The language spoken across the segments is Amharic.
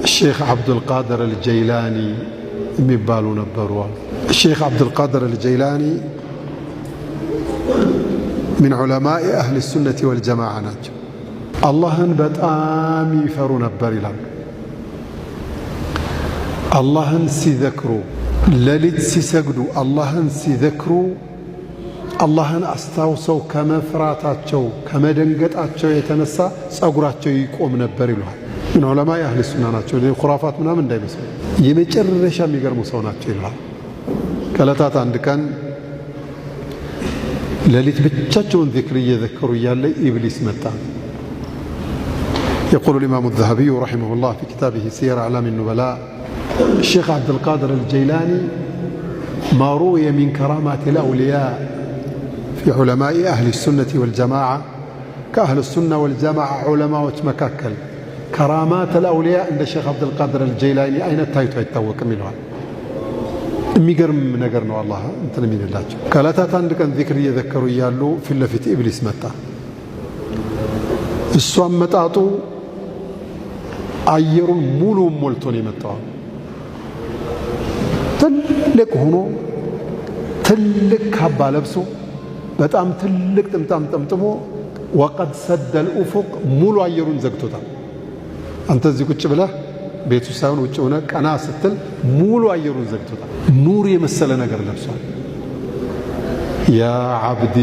الشيخ عبد القادر الجيلاني የሚባሉ ነበሩ። الشيخ عبد القادر الجيلاني من علماء أهل السنة والجماعة ናቸው። አላህን በጣም ይፈሩ ነበር ይላል። አላህን ሲዘክሩ ለሊት ሲሰግዱ አላህን ሲዘክሩ አላህን አስታውሰው ከመፍራታቸው ከመደንገጣቸው የተነሳ ጸጉራቸው ይቆም ነበር ይላል። ምን ዑለማ አህለ ሱና ናቸው። ለኹራፋት ምናምን እንዳይመስሉ የመጨረሻ የሚገርሙ ሰው ናቸው ይላል። ከለታት አንድ ቀን ለሊት ብቻቸውን ዚክር እየዘከሩ እያለ ኢብሊስ መጣ። يقول الإمام الذهبي رحمه الله في كتابه سير أعلام النبلاء الشيخ عبد القادر الجيلاني ما روي من كرامات الأولياء في علماء أهل السنة والجماعة كأهل السنة والجماعة علماء وتمكاكل كرامات الأولياء عند الشيخ عبد القادر الجيلاني أين تايتو يتوق منها የሚገርም ነገር ነው። አላህ እንትን የሚልላቸው ከለታት አንድ ቀን ዚክር እየዘከሩ እያሉ ፊት ለፊት ኢብሊስ መጣ። እሷም መጣጡ አየሩን ሙሉ ሞልቶ ነው የመጣው። ትልቅ ሆኖ ትልቅ ካባ ለብሶ በጣም ትልቅ ጥምጣም ጠምጥሞ ወቀድ ሰደል ኡፉቅ ሙሉ አየሩን ዘግቶታል። አንተ እዚህ ቁጭ ብለህ ቤቱ ሳይሆን ውጭ ሆነ ቀና ስትል ሙሉ አየሩን ዘግቶታል። ኑር የመሰለ ነገር ለብሷል። ያ ዓብዲ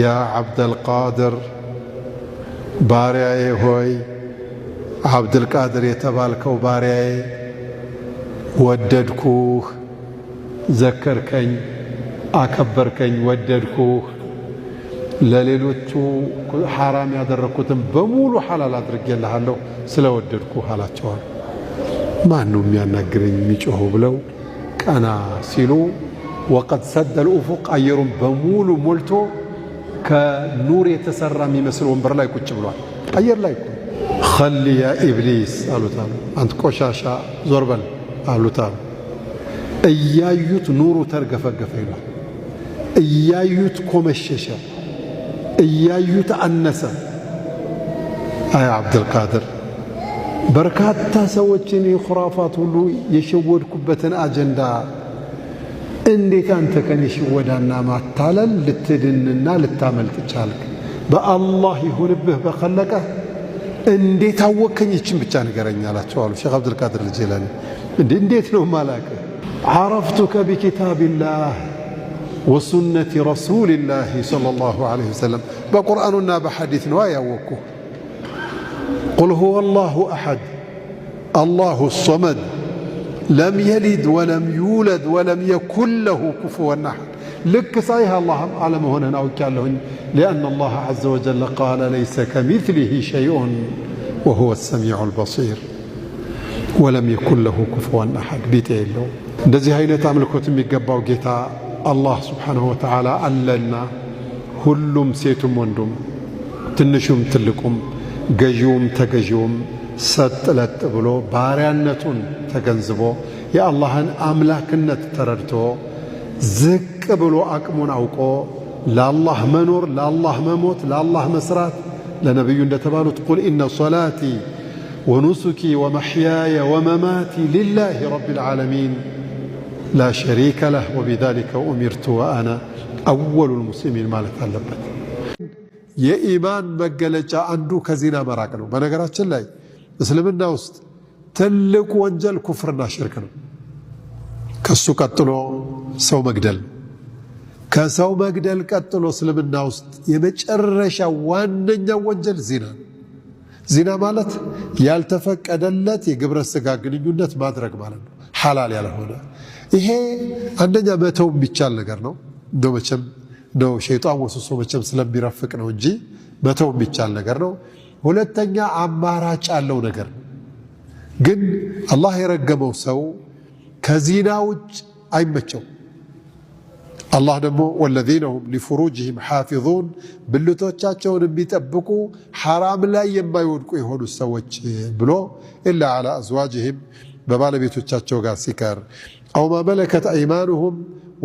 ያ ዓብደል ቃድር ባሪያዬ ሆይ ዓብደል ቃድር የተባልከው ባሪያዬ ወደድኩህ፣ ዘከርከኝ፣ አከበርከኝ፣ ወደድኩህ። ለሌሎቹ ሐራም ያደረኩትን በሙሉ ሐላል አድርጌልሃለሁ ስለወደድኩህ አላቸዋል። ማን ነው የሚያናግረኝ የሚጮኸው ብለው ቀና ሲሉ ወቀድ ሰደል ኡፉቅ አየሩን በሙሉ ሞልቶ ከኑር የተሰራ የሚመስል ወንበር ላይ ቁጭ ብሏል። አየር ላይ እኮ ኸሊ ያ ኢብሊስ አሉት። አንተ ቆሻሻ ዞር በል አሉት። እያዩት ኑሩ ተርገፈገፈ ይላል። እያዩት ኮመሸሸ፣ እያዩት አነሰ። አይ አብዱል ቃድር በርካታ ሰዎችን የኹራፋት ሁሉ የሸወድኩበትን አጀንዳ እንዴት አንተ ከኔ ሽወዳና ማታለል ልትድንና ልታመልጥ ቻልክ? በአላህ ይሁንብህ በኸለቀህ እንዴት አወከኝ? ይችን ብቻ ንገረኝ አላቸው አሉ ሼኽ አብዱል ቃድር አልጂላኒ። እንዴት ነው ማላቀህ? ዓረፍቱከ ቢኪታቢላህ ወሱነቲ ረሱሊላህ ሰለላሁ ዐለይሂ ወሰለም በቁርአኑና በሐዲስ ነው ያወቅኩህ። ቁል ሁወ አላሁ አሐድ አላሁ ሶመድ ለም የሊድ ወለም ዩለድ ወለም የኩን ለሁ ኩፉወን አሐድ። ልክ ሳይህ አላህም አለመሆንህን አውቄያለሁኝ። ሊአነ አላህ ዐዘ ወጀል ቃለ ለይሰ ከሚስሊሂ ሸይኡን ወሁወ ሰሚዑል በሲር ወለም የኩን ለሁ ኩፉወን አሐድ። ቢጤ የለው። እንደዚህ አይነት አምልኮት የሚገባው ጌታ አላህ ሱብሓነሁ ወተዓላ አለና ሁሉም ሴቱም ወንዱም ትንሹም ትልቁም ገዢውም ተገዢውም ሰጥ ለጥ ብሎ ባሪያነቱን ተገንዝቦ የአላህን አምላክነት ተረድቶ ዝቅ ብሎ አቅሙን አውቆ ለአላህ መኖር፣ ለአላህ መሞት፣ ለአላህ መስራት ለነቢዩ እንደተባሉት ቁል ኢነ ሶላቲ ወኑሱኪ ወመሕያየ ወመማቲ ሊላሂ ረቢል ዓለሚን ላ ሸሪከ ለህ ወቢዛሊከ ኡሚርቱ ወአና አወሉል ሙስሊሚን ማለት አለበት። የኢማን መገለጫ አንዱ ከዚና መራቅ ነው። በነገራችን ላይ እስልምና ውስጥ ትልቁ ወንጀል ኩፍርና ሽርክ ነው። ከሱ ቀጥሎ ሰው መግደል ነው። ከሰው መግደል ቀጥሎ እስልምና ውስጥ የመጨረሻ ዋነኛው ወንጀል ዚና ነው። ዚና ማለት ያልተፈቀደለት የግብረ ሥጋ ግንኙነት ማድረግ ማለት ነው፣ ሐላል ያልሆነ። ይሄ አንደኛ መተው የሚቻል ነገር ነው። እንደው መቼም ነው ሸይጣን ወስሶ መቼም ስለሚረፍቅ ነው እንጂ መተው የሚቻል ነገር ነው። ሁለተኛ አማራጭ ያለው ነገር ነው። ግን አላህ የረገመው ሰው ከዚና ውጭ አይመቸው። አላህ ደግሞ ወለዚነ ሁም ሊፉሩጅህም ሓፊዙን ብልቶቻቸውን የሚጠብቁ ሐራም ላይ የማይወድቁ የሆኑ ሰዎች ብሎ ኢላ ዓላ አዝዋጅህም በባለቤቶቻቸው ጋር ሲቀር አው ማ መለከት አይማኑሁም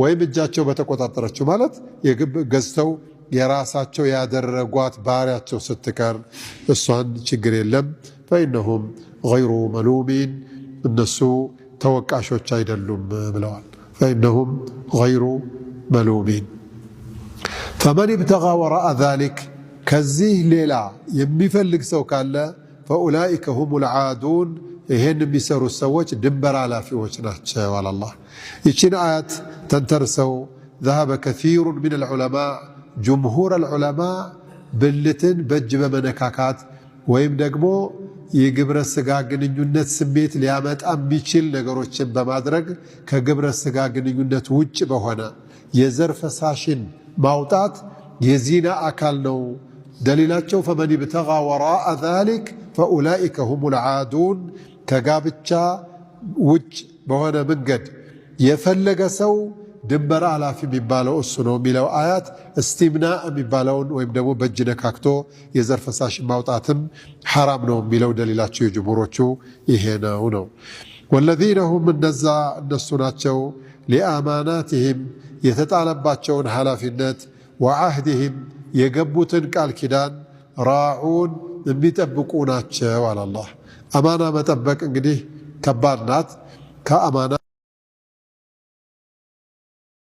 ወይም እጃቸው በተቆጣጠረችው ማለት ገዝተው የራሳቸው ያደረጓት ባሪያቸው ስትቀር እሷን ችግር የለም። ፈኢነሁም ገይሩ መሉሚን እነሱ ተወቃሾች አይደሉም ብለዋል። ፈኢነሁም ገይሩ መሉሚን ፈመን ብተጋ ወራአ ዛሊክ ከዚህ ሌላ የሚፈልግ ሰው ካለ ፈኡላኢከ ሁሙል ዓዱን ይሄን የሚሰሩት ሰዎች ድንበር አላፊዎች ናቸው አለ አላህ። ይችን አያት ተንተርሰው ذهب كثير من العلماء جمهور العلماء ብልትን በእጅ በመነካካት ወይም ደግሞ የግብረ ስጋ ግንኙነት ስሜት ሊያመጣ የሚችል ነገሮችን በማድረግ ከግብረ ስጋ ግንኙነት ውጭ በሆነ የዘር ፈሳሽን ማውጣት የዚና አካል ነው። ደሊላቸው ፈመን ብተጋ ወራአ ዛሊክ ፈኡላኢከ ሁሙል ዓዱን ከጋብቻ ውጭ በሆነ መንገድ የፈለገ ሰው ድንበር አላፊ የሚባለው እሱ ነው የሚለው አያት እስቲምናእ የሚባለውን ወይም ደግሞ በእጅ ነካክቶ የዘር ፈሳሽ ማውጣትም ሐራም ነው የሚለው ደሊላቸው የጅምሁሮቹ ይሄ ነው። ወለዚነ ሁም እነሱ ናቸው ሊአማናትህም የተጣለባቸውን ኃላፊነት ወዓህድህም የገቡትን ቃል ኪዳን ራዑን የሚጠብቁ ናቸው አለ አላህ። አማና መጠበቅ እንግዲህ ከባድ ናት። ከአማና